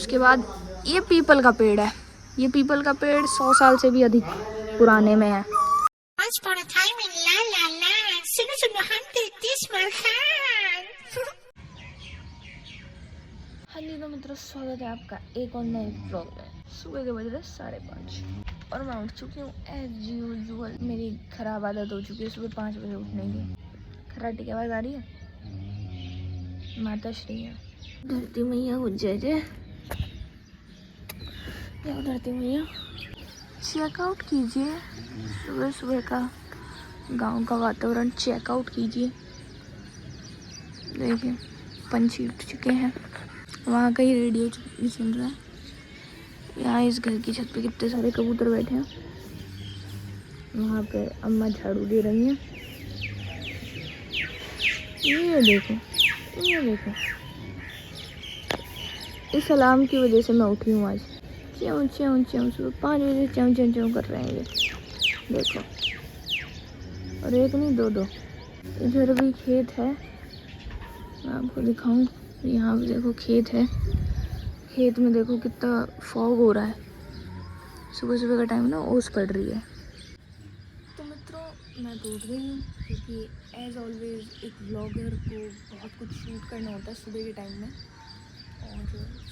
उसके बाद ये पीपल का पेड़ है। ये पीपल का पेड़ 100 साल से भी अधिक पुराने में है। हाँ जी तो मित्रों, स्वागत है आपका एक और नए व्लॉग में। सुबह के बज रहे 5:30 और मैं उठ चुकी हूँ एज यूजुअल। मेरी खराब आदत हो चुकी है सुबह 5 बजे उठने की। खराटी की आवाज़ आ रही है। माता श्री है। धरती मैया हो जय जय। धरती मैया चेकआउट कीजिए सुबह सुबह का गांव का वातावरण। चेकआउट कीजिए। देखिए पंछी उठ चुके हैं। वहाँ का ही रेडियो भी सुन रहा है। यहाँ इस घर की छत पे कितने सारे कबूतर बैठे हैं। वहाँ पे अम्मा झाड़ू दे रही हैं। ये देखो, ये देखो, इस अलार्म की वजह से मैं उठी हूँ आज। च्यों च्यों च्यों सुबह 5 बजे च्यों च्यों च्यों कर रहे हैं ये। देखो, और एक नहीं दो। इधर भी खेत है, मैं आपको दिखाऊं। यहाँ भी देखो खेत है। खेत में देखो कितना फॉग हो रहा है। सुबह सुबह का टाइम ना ओस पड़ रही है। तो मित्रों मैं तो उठ गई हूँ क्योंकि एज ऑलवेज एक व्लॉगर को बहुत कुछ शूट करना होता है सुबह के टाइम में। और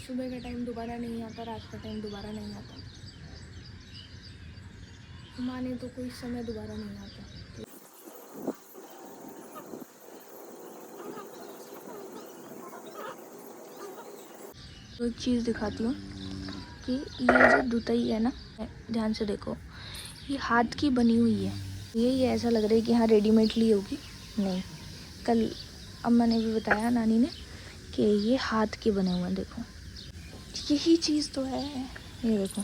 सुबह का टाइम दोबारा नहीं आता, रात का टाइम दोबारा नहीं आता। माने तो कोई समय दोबारा नहीं आता। तो एक चीज़ दिखाती हूँ कि ये जो दुतई है ना, ध्यान से देखो, ये हाथ की बनी हुई है। ये ऐसा लग रहा है कि हाँ रेडीमेड ली होगी, नहीं। कल अम्मा ने भी बताया, नानी ने, कि ये हाथ के बने हुए हैं। देखो यही चीज़ तो है। ये देखो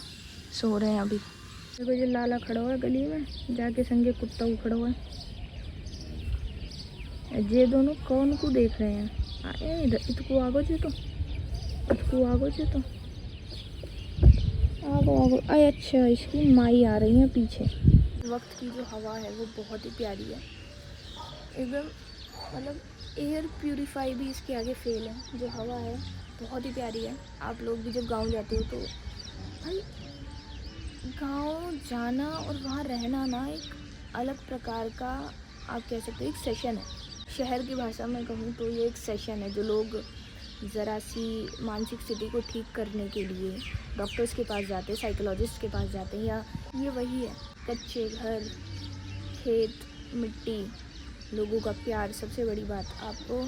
सो रहे हैं अभी। देखो ये लाला खड़ा हुआ है गली में, जाके संगे कुत्ता को खड़ा हुआ है। ये दोनों कौन को देख रहे हैं। इधर इतको आगो जे तो, इतको आगो जे तो आगो। अच्छा, इसकी माई आ रही है पीछे। वक्त की जो हवा है वो बहुत ही प्यारी है एकदम। मतलब एयर प्यूरीफाई भी इसके आगे फेल है। जो हवा है बहुत ही प्यारी है। आप लोग भी जब गांव जाते हो तो भाई, गांव जाना और वहाँ रहना ना एक अलग प्रकार का, आप कह सकते हो, एक सेशन है। शहर की भाषा में कहूँ तो ये एक सेशन है। जो लोग ज़रा सी मानसिक स्थिति को ठीक करने के लिए डॉक्टर्स के पास जाते हैं, साइकोलॉजिस्ट के पास जाते हैं, या ये वही है। कच्चे घर, खेत, मिट्टी, लोगों का प्यार। सबसे बड़ी बात, आपको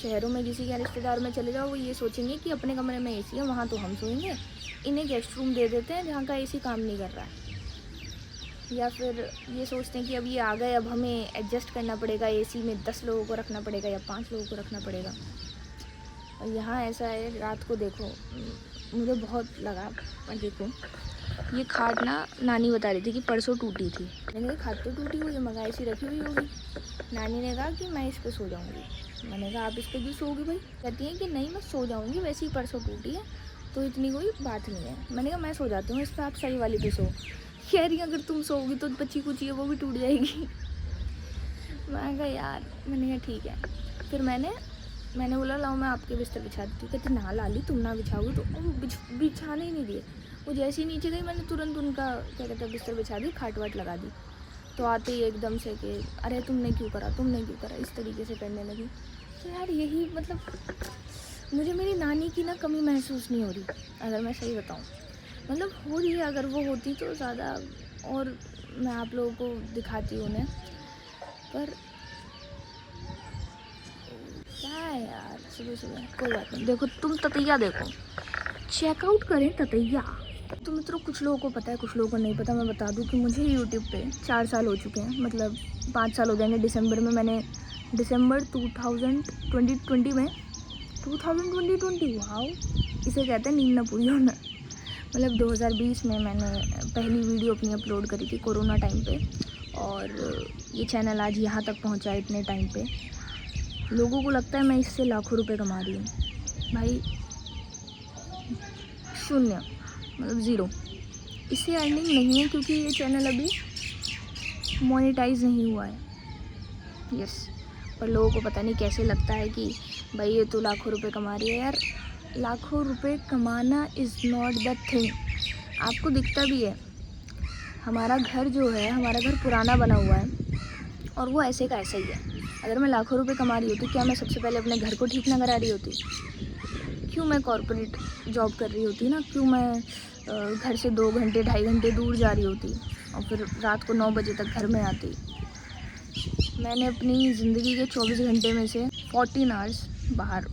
शहरों में किसी के रिश्तेदार में चले जाओ, वो ये सोचेंगे कि अपने कमरे में एसी है, वहाँ तो हम सोएंगे। इन्हें गेस्ट रूम दे देते हैं जहाँ का एसी काम नहीं कर रहा है। या फिर ये सोचते हैं कि अब ये आ गए, अब हमें एडजस्ट करना पड़ेगा। एसी में 10 लोगों को रखना पड़ेगा या 5 लोगों को रखना पड़ेगा। और यहाँ ऐसा है, रात को देखो, मुझे बहुत लगा। पर देखो ये खाट ना, नानी बता रही थी कि परसों टूटी थी। मैंने कहा खाट तो टूटी हुई है, मंगाई सी रखी हुई होगी। नानी ने कहा कि मैं इस पर सो जाऊँगी। मैंने कहा आप इस पर क्यों सोओगी भाई। कहती है कि नहीं मैं सो जाऊँगी, वैसे ही परसों टूटी है तो इतनी कोई बात नहीं है। मैंने कहा मैं सो जाती हूँ इस पर, आप सही वाली पे सो। कह रही अगर तुम सोओगी तो बच्ची कुछ है वो भी टूट जाएगी। मैं कहा यार, मैंने कहा ठीक है। फिर मैंने बोला लाओ मैं आपके बिस्तर बिछा देती हूँ। कहती ना लाली तुम ना बिछाओगी तो। वो बिछाने ही नहीं दिए। वो जैसे ही नीचे गई, मैंने तुरंत उनका क्या कहते हैं बिस्तर बिछा दी, खाट वाट लगा दी। तो आते ही एकदम से कि अरे तुमने क्यों करा, तुमने क्यों करा, इस तरीके से करने लगी। तो यार यही मतलब, मुझे मेरी नानी की ना कमी महसूस नहीं हो रही, अगर मैं सही बताऊँ। मतलब हो रही है, अगर वो होती तो ज़्यादा और मैं आप लोगों को दिखाती हूँ उन्हें। पर क्या है यार, सुबह सुबह कोई बात नहीं। देखो तुम ततैया देखो, चेकआउट करें ततैया। तो मित्रों कुछ लोगों को पता है, कुछ लोगों को नहीं पता। मैं बता दूं कि मुझे यूट्यूब पे 4 साल हो चुके हैं, मतलब 5 साल हो जाएंगे दिसंबर में। मैंने दिसंबर 2020 में 2020 वाओ, इसे कहते हैं नींद ना पूरी होना। मतलब 2020 में मैंने पहली वीडियो अपनी अपलोड करी थी कोरोना टाइम पे। और ये चैनल आज यहाँ तक पहुँचा है इतने टाइम पे। लोगों को लगता है मैं इससे लाखों रुपए कमा रही हूँ। भाई शून्य, मतलब ज़ीरो। इससे अर्निंग नहीं है क्योंकि ये चैनल अभी मोनेटाइज नहीं हुआ है। यस, पर लोगों को पता नहीं कैसे लगता है कि भाई ये तो लाखों रुपए कमा रही है। यार लाखों रुपए कमाना इज़ नॉट द थिंग। आपको दिखता भी है, हमारा घर जो है, हमारा घर पुराना बना हुआ है और वो ऐसे का ऐसा ही है। अगर मैं लाखों रुपए कमा रही होती, क्या मैं सबसे पहले अपने घर को ठीक ना करा रही होती? क्यों मैं कॉर्पोरेट जॉब कर रही होती ना? क्यों मैं घर से 2 घंटे 2.5 घंटे दूर जा रही होती और फिर रात को 9 बजे तक घर में आती? मैंने अपनी ज़िंदगी के 24 घंटे में से 14 आवर्स बाहर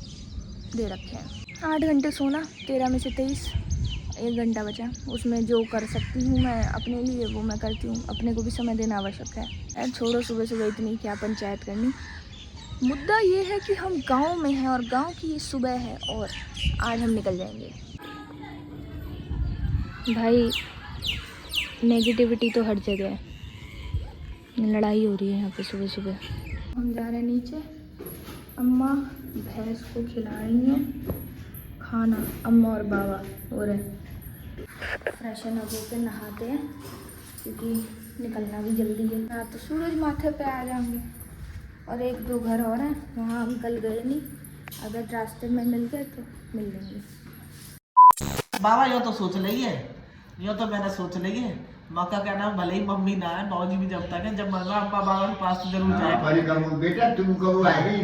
दे रखे हैं। 8 घंटे सोना, 13 में से 23, 1 घंटा बचा। उसमें जो कर सकती हूँ मैं अपने लिए वो मैं करती हूँ। अपने को भी समय देना आवश्यक है। यार छोड़ो सुबह सुबह इतनी क्या पंचायत करनी। मुद्दा ये है कि हम गांव में हैं और गांव की ये सुबह है और आज हम निकल जाएंगे। भाई नेगेटिविटी तो हर जगह है, लड़ाई हो रही है यहाँ पे सुबह सुबह। हम जा रहे हैं नीचे, अम्मा भैंस को खिला रही हैं खाना। अम्मा और बाबा हो रहे फ्रेशन अप होकर नहाते हैं क्योंकि निकलना भी जल्दी है। हाँ तो सूरज माथे पे आ जाएंगे और 1-2 घर और हैं, वहाँ हम कल गए नहीं, अगर रास्ते में मिल गए तो मिल लेंगे। बाबा यो तो सोच रही है, यो तो मैंने सोच रही है, माँ का कहना भले ही मम्मी ना है, मौजी भी जब तक है, जब मरना बाबा के पास तो जरूर जाएगा। बेटा तुम कबू आएगी,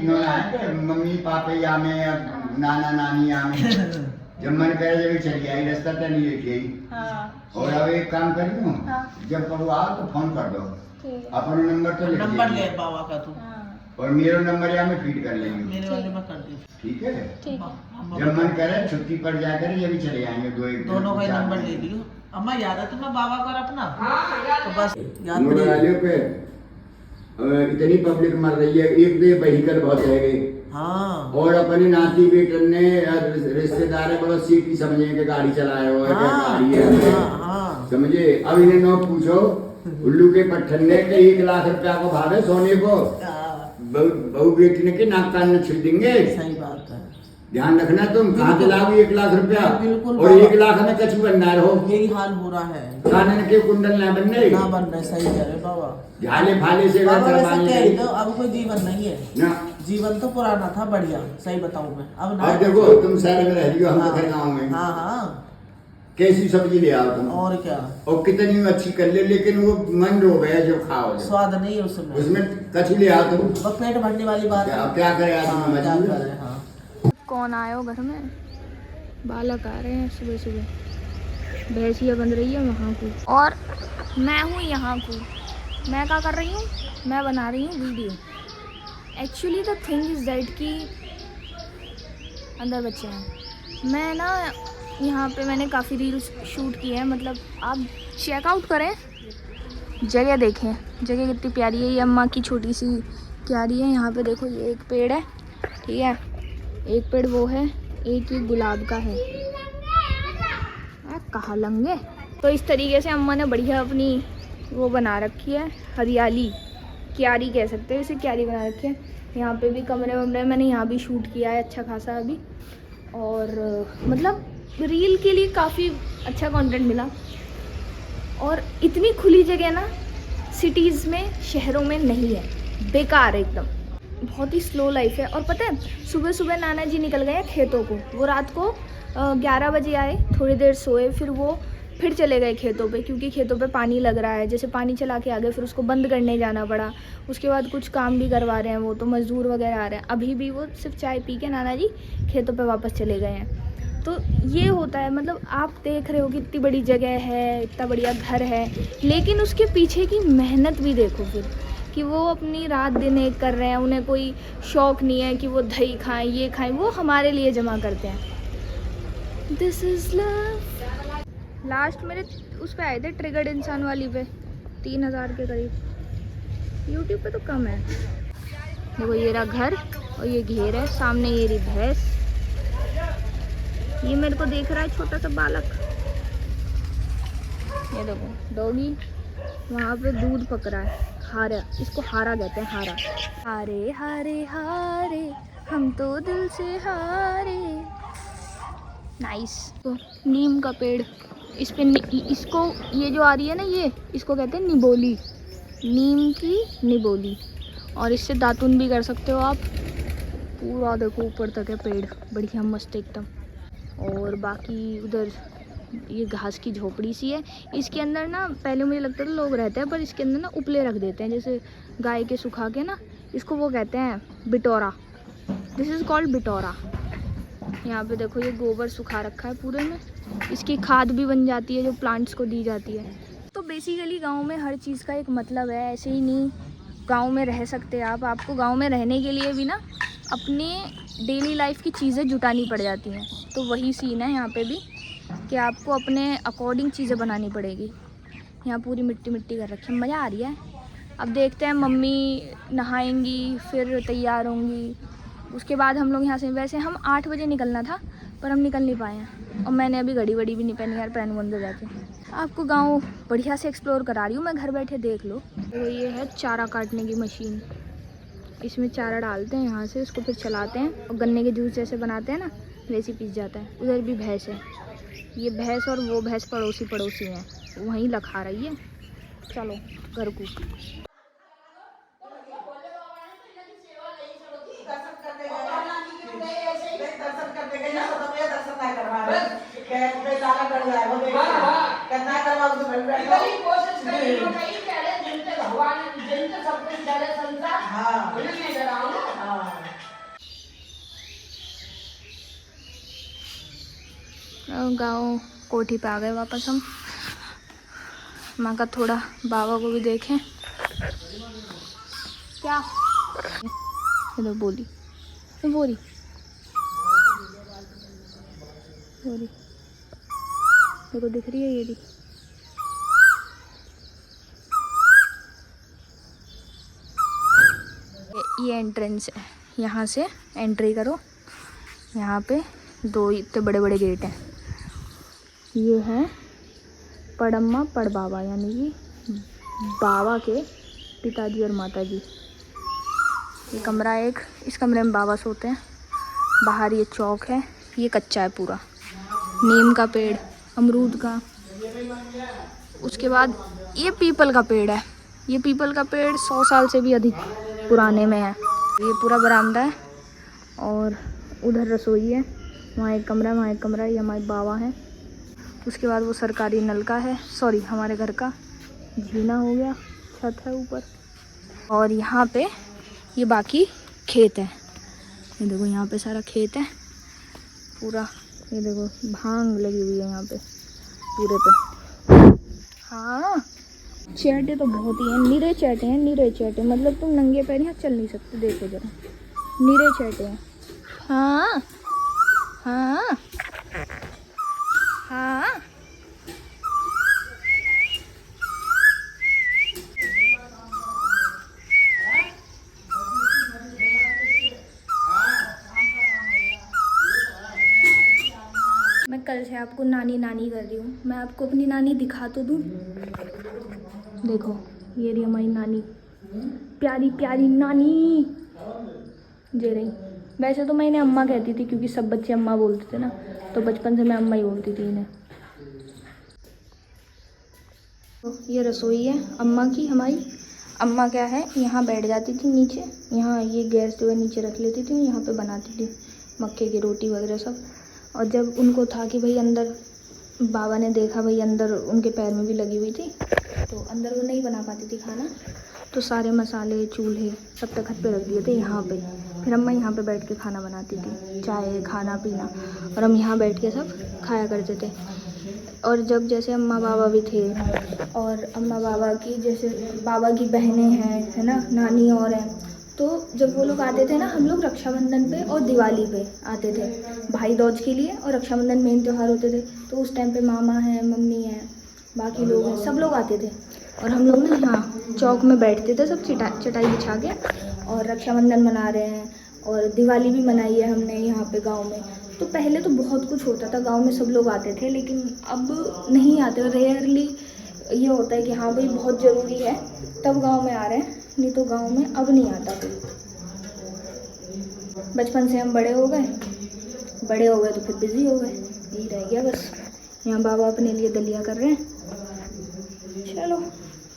मम्मी पापा या में नाना नानी या में जब मन करे जब चली आई, रास्ता तो नहीं लेके आई। हाँ। और अब एक काम कर दूं, हाँ। जब कबू आओ तो फोन कर दो, अपना नंबर तो नंबर ले बाबा का तू, और मेरा नंबर या में फीड कर लेंगे, मेरे वाले में कर दे, ठीक है? ठीक। जब मन करे छुट्टी पर जाकर जब चले आएंगे, दोनों का नंबर ले लियो। अम्मा याद है तुम्हें बाबा का अपना? तो बस याद पे इतनी पब्लिक मर रही है, एक दे व्हीकल बहुत है। हाँ। और अपने नाती बेटन ने रिश्तेदार है, बड़ा सीटी समझे कि गाड़ी चलाए हो है, गाड़ी है। हाँ। समझे? अब इन्हें न पूछो, उल्लू के पट्टन ने 1 लाख रुपया को भागे सोने को, बहू बेटी ने के नाक कान में छिल देंगे। सही बात है, ध्यान रखना, तुम कहाँ से लाओगी 1 लाख रुपया? बिल्कुल। और 1 लाख में कछु बनना रहो, यही हाल हो रहा है, कानन के कुंडल ना बनने, ना बन रहे। सही कह रहे बाबा, झाले फाले से तो अब कोई जीवन नहीं है ना। जीवन तो पुराना था, बढ़िया। सही बताऊं मैं अब और देखो तुम शहर में रह रही हो, हम तो गाँव में। हाँ हाँ। कैसी सब्जी ले आओ तुम, और क्या, और कितनी अच्छी कर ले, लेकिन वो मन रो गया जो खाओ, स्वाद नहीं है उसमें। उसमें कछु ले आओ तुम, वो पेट भरने वाली बात है। क्या करे आदमी, क्या मजबूर करे। है। हाँ। कौन आया हो घर में? बालक आ रहे हैं सुबह सुबह, भैंसिया बन रही है वहाँ को, और मैं हूँ यहाँ को। मैं क्या कर रही हूँ? मैं बना रही हूँ video. Actually the thing is that कि अंदर बच्चे हैं। मैं ना यहाँ पे मैंने काफ़ी रील्स शूट किए हैं, मतलब आप चेकआउट करें, जगह देखें, जगह कितनी प्यारी है। ये अम्मा की छोटी सी क्यारी है। यहाँ पे देखो, ये एक पेड़ है, ठीक है, एक पेड़ वो है, एक ये गुलाब का है। कहाँ लंगे। तो इस तरीके से अम्मा ने बढ़िया अपनी वो बना रखी है, हरियाली, क्यारी कह सकते हैं इसे, क्यारी बना रखी है। यहाँ पे भी कमरे वमरे मैंने यहाँ भी शूट किया है अच्छा खासा अभी, और मतलब रील के लिए काफ़ी अच्छा कंटेंट मिला। और इतनी खुली जगह ना सिटीज़ में, शहरों में नहीं है, बेकार एकदम, बहुत ही स्लो लाइफ है। और पता है, सुबह सुबह नाना जी निकल गए खेतों को। वो रात को 11 बजे आए, थोड़ी देर सोए, फिर वो फिर चले गए खेतों पे, क्योंकि खेतों पे पानी लग रहा है। जैसे पानी चला के आ गए, फिर उसको बंद करने जाना पड़ा। उसके बाद कुछ काम भी करवा रहे हैं, वो तो मज़दूर वगैरह आ रहे हैं। अभी भी वो सिर्फ चाय पी के नाना जी खेतों पे वापस चले गए हैं। तो ये होता है, मतलब आप देख रहे हो कि इतनी बड़ी जगह है, इतना बढ़िया घर है, लेकिन उसके पीछे की मेहनत भी देखो फिर, कि वो अपनी रात दिन एक कर रहे हैं। उन्हें कोई शौक़ नहीं है कि वो दही खाएं, ये खाएं, वो हमारे लिए जमा करते हैं। This is love. लास्ट मेरे उस पे आए थे ट्रिगर्ड इंसान वाली पे 3000 के करीब। यूट्यूब पे तो कम है। देखो ये रहा घर और ये घेर है, सामने ये रही भैंस। ये मेरे को देख रहा है छोटा सा बालक। ये देखो डॉगी वहाँ पे दूध पक रहा है, हारा, इसको हारा कहते हैं, हारा। हारे हारे हारे हम तो दिल से हारे। नाइस। तो नीम का पेड़, इस पे इसको, ये जो आ रही है ना, ये इसको कहते हैं निबोली, नीम की निबोली। और इससे दातुन भी कर सकते हो आप। पूरा देखो ऊपर तक है पेड़, बढ़िया मस्त एकदम। और बाकी उधर ये घास की झोपड़ी सी है। इसके अंदर ना पहले मुझे लगता था लोग रहते हैं, पर इसके अंदर ना उपले रख देते हैं, जैसे गाय के सुखा के ना, इसको वो कहते हैं बिटौरा। दिस इज़ कॉल्ड बिटौरा। यहाँ पे देखो ये गोबर सुखा रखा है पूरे में, इसकी खाद भी बन जाती है जो प्लांट्स को दी जाती है। तो बेसिकली गांव में हर चीज़ का एक मतलब है, ऐसे ही नहीं गांव में रह सकते आप। आपको गांव में रहने के लिए भी ना अपने डेली लाइफ की चीज़ें जुटानी पड़ जाती हैं। तो वही सीन है यहाँ पे भी कि आपको अपने अकॉर्डिंग चीज़ें बनानी पड़ेगी। यहाँ पूरी मिट्टी मिट्टी कर रखी है, मज़ा आ रही है। अब देखते हैं, मम्मी नहाएंगी फिर तैयार होंगी, उसके बाद हम लोग यहाँ से, वैसे हम 8 बजे निकलना था पर हम निकल नहीं पाए हैं। और मैंने अभी घड़ी वड़ी भी नहीं पहनी यार, पहनूँ अंदर जाके। आपको गांव बढ़िया से एक्सप्लोर करा रही हूँ मैं, घर बैठे देख लो। तो ये है चारा काटने की मशीन, इसमें चारा डालते हैं यहाँ से, उसको फिर चलाते हैं और गन्ने के जूस जैसे बनाते हैं ना वैसे पीस जाता है। उधर भी भैंस है, ये भैंस और वो भैंस पड़ोसी हैं, वहीं लखा रही है। चलो घर को। गाँव कोठी पे आ गए वापस हम। माँ का थोड़ा बाबा को भी देखें क्या इधर बोली बोली बोली देखो दिख रही है ये भी। ये एंट्रेंस है, यहाँ से एंट्री करो। यहाँ पे 2 इतने बड़े बड़े गेट हैं। ये हैं पड़म्मा पड़ बाबा, यानी कि बाबा के पिताजी और माताजी। ये कमरा एक, इस कमरे में बाबा सोते हैं। बाहर ये चौक है, ये कच्चा है पूरा, नीम का पेड़, अमरूद का। उसके बाद ये पीपल का पेड़ है। ये पीपल का पेड़ 100 साल से भी अधिक पुराने में है। ये पूरा बरामदा है और उधर रसोई है, वहाँ एक कमरा, वहाँ एक कमरा। ये हमारे बाबा हैं। उसके बाद वो सरकारी नलका है, सॉरी हमारे घर का जीना हो गया, छत है ऊपर। और यहाँ पे ये बाकी खेत है। ये देखो यहाँ पे सारा खेत है पूरा। ये देखो भांग लगी हुई है यहाँ पे पूरे पे। हाँ चैटे तो बहुत ही हैं, नीरे चैटे हैं, नीरे चैटे। मतलब तुम नंगे पैर यहाँ चल नहीं सकते, देखो जरा नीरे चैटे हैं। हाँ हाँ हाँ मैं कल से आपको नानी नानी कर रही हूँ। मैं आपको अपनी नानी दिखा तो दूँ। देखो ये रही हमारी नानी, प्यारी प्यारी नानी जे रही। वैसे तो मैं इन्हें अम्मा कहती थी क्योंकि सब बच्चे अम्मा बोलते थे ना, तो बचपन से मैं अम्मा ही बोलती थी इन्हें। ये रसोई है अम्मा की। हमारी अम्मा क्या है, यहाँ बैठ जाती थी नीचे, यहाँ ये गैस जो है नीचे रख लेती थी, यहाँ पे बनाती थी मक्के की रोटी वगैरह सब। और जब उनको था कि भाई अंदर, बाबा ने देखा भाई अंदर उनके पैर में भी लगी हुई थी, तो अंदर वो नहीं बना पाती थी खाना, तो सारे मसाले चूल्हे सब तखत पे रख दिए थे यहाँ पे। फिर अम्मा यहाँ पे बैठ के खाना बनाती थी, चाय खाना पीना, और हम यहाँ बैठ के सब खाया करते थे। और जब जैसे अम्मा बाबा भी थे, और अम्मा बाबा की जैसे बाबा की बहनें हैं, है ना, नानी और हैं, तो जब वो लोग आते थे ना, हम लोग रक्षाबंधन पे और दिवाली पे आते थे भाई दूज के लिए, और रक्षाबंधन मेन त्यौहार होते थे। तो उस टाइम पे मामा हैं, मम्मी हैं, बाकी लोग हैं, सब लोग आते थे। और हम लोग ना यहाँ चौक में बैठते थे सब चटाई बिछा के, और रक्षाबंधन मना रहे हैं, और दिवाली भी मनाई है हमने यहाँ पे गांव में। तो पहले तो बहुत कुछ होता था गांव में, सब लोग आते थे, लेकिन अब नहीं आते। रेयरली ये होता है कि हाँ भाई बहुत ज़रूरी है तब गांव में आ रहे हैं, नहीं तो गांव में अब नहीं आता कोई। बचपन से हम बड़े हो गए तो फिर बिज़ी हो गए, यही रह गया बस। यहाँ बाबा अपने लिए दलिया कर रहे हैं। चलो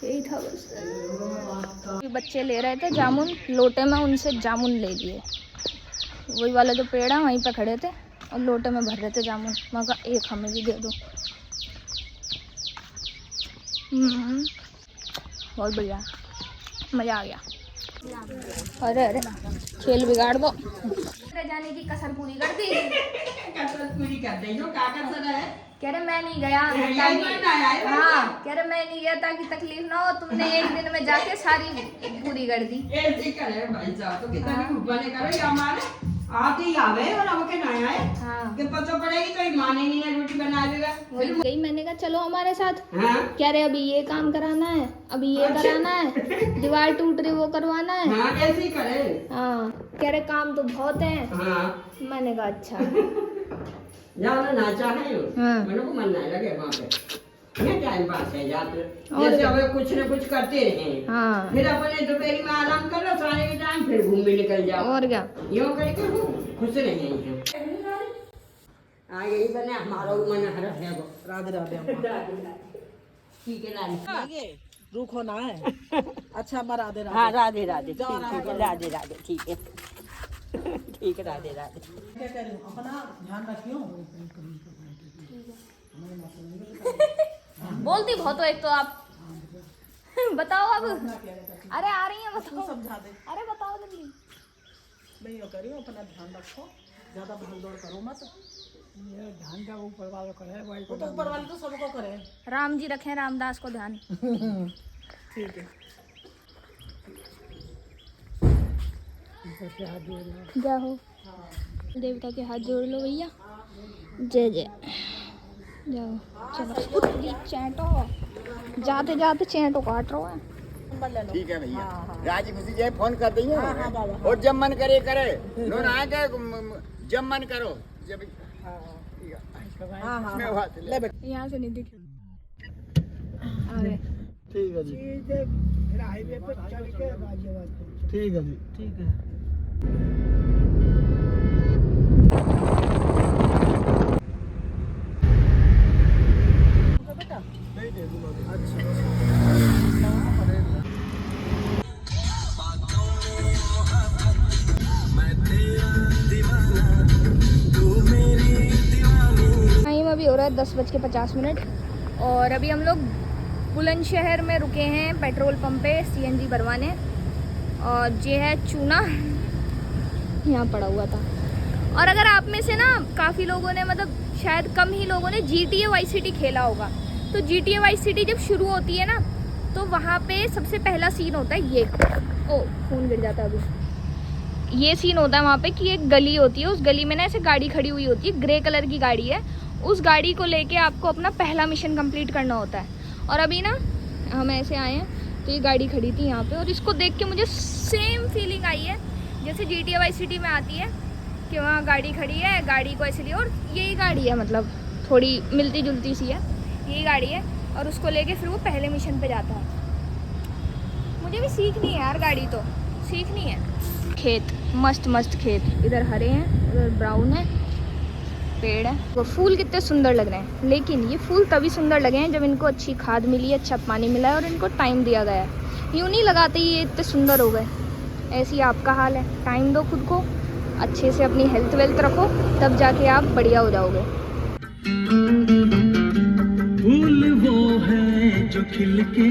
यही था बस। बच्चे ले रहे थे जामुन लोटे में, उनसे जामुन ले लिए। वही वाला जो पेड़ है वहीं पे खड़े थे, और लोटे में भर रहे थे जामुन। मैं कहा एक हमें भी दे दो। बहुत बढ़िया, मज़ा आ गया। अरे अरे खेल बिगाड़ दो। जाने की कसर पूरी कर दी। कसर पूरी कर दी हो, क्या कसर है? कह रहे मैं नहीं गया हाँ, कह रहे मैं नहीं गया ताकि तकलीफ ना हो, तुमने एक दिन में जाके सारी पूरी कर दी। ऐसे करे भाई साहब, तो कितना भी बने करो या हमारे आते ही आवे और अब के ना आए। हाँ। कि पता पड़ेगी तो ईमान ही नहीं है, रोटी बना देगा। गई, मैंने कहा चलो हमारे साथ। हाँ? कह रहे अभी ये काम कराना है, अभी ये कराना है, दीवार टूट रही वो करवाना है। हाँ, ऐसे ही करे। हाँ, कह रहे काम तो बहुत है। हाँ। मैंने कहा अच्छा। जाना ना चाहे हाँ। मेरे को मन नहीं लगे वहाँ पे, ये टाइम पास है जाते जैसे अब कुछ न कुछ करते रहे। हाँ। फिर अपने दोपहर में आराम कर लो, सारे के टाइम फिर घूमने निकल जाओ। और क्या, यूँ करके खुश रहे आगे ही बने हमारा मन हर है वो। राधे राधे ठीक है राधे, रुको ना है। अच्छा मैं राधे राधे। हाँ राधे राधे, ठीक है राधे राधे, ठीक है ठीक है राधे राधे। क्या कह रही हूँ, अपना ध्यान रखियो। बोलती बहुत हो एक तो आप। बताओ अब। अरे आ रही है, बताओ। समझा दे। अरे बताओ जल्दी। नहीं हो करियो, अपना ध्यान रखो, ज्यादा भाग दौड़ करो मत। ये ध्यान का ऊपर वाला करे, वो तो ऊपर वाले तो सबको करे। राम जी रखें रामदास को ध्यान। ठीक है। जय हो देवता के हाथ जोड़ लो भैया। जय जय। जाओ चलो। चैंटो जाते जाते चैंटो काट रहा है। ठीक है भैया, राजी खुशी जय फोन कर दिए। और जब मन करे करे, नोन आए के जब मन करो जब। यहाँ से नहीं दिख। अरे ठीक है जी, हाईवे पर चल के गाजियाबाद। ठीक है जी, ठीक है। टाइम अभी हो रहा है 10:50 और अभी हम लोग बुलंदशहर में रुके हैं पेट्रोल पंप पे सीएनजी भरवाने। और ये है चूना यहाँ पड़ा हुआ था। और अगर आप में से ना काफ़ी लोगों ने, मतलब शायद कम ही लोगों ने GTA वाई सिटी खेला होगा, तो GTA वाई सिटी जब शुरू होती है ना, तो वहाँ पे सबसे पहला सीन होता है ये। ओ खून गिर जाता है अभी। ये सीन होता है वहाँ पे कि एक गली होती है, उस गली में ना ऐसे गाड़ी खड़ी हुई होती है, ग्रे कलर की गाड़ी है। उस गाड़ी को लेके आपको अपना पहला मिशन कंप्लीट करना होता है। और अभी ना हम ऐसे आए हैं तो ये गाड़ी खड़ी थी यहाँ पे, और इसको देख के मुझे सेम फीलिंग आई है जैसे GTA वाई सिटी में आती है कि वहाँ गाड़ी खड़ी है, गाड़ी को ऐसे लिया। और यही गाड़ी है, मतलब थोड़ी मिलती जुलती सी है, यही गाड़ी है। और उसको लेके फिर वो पहले मिशन पे जाता है। मुझे भी सीखनी है यार, गाड़ी तो सीखनी है। खेत, मस्त मस्त खेत, इधर हरे हैं, उधर ब्राउन है, पेड़ है। वो फूल कितने सुंदर लग रहे हैं, लेकिन ये फूल तभी सुंदर लगे हैं जब इनको अच्छी खाद मिली है, अच्छा पानी मिला है और इनको टाइम दिया गया है। यूँ नहीं लगाते ही ये इतने सुंदर हो गए। ऐसी आपका हाल है, टाइम दो खुद को, अच्छे से अपनी हेल्थ वेल्थ रखो, तब जाके आप बढ़िया हो जाओगे। फूल वो है जो खिल के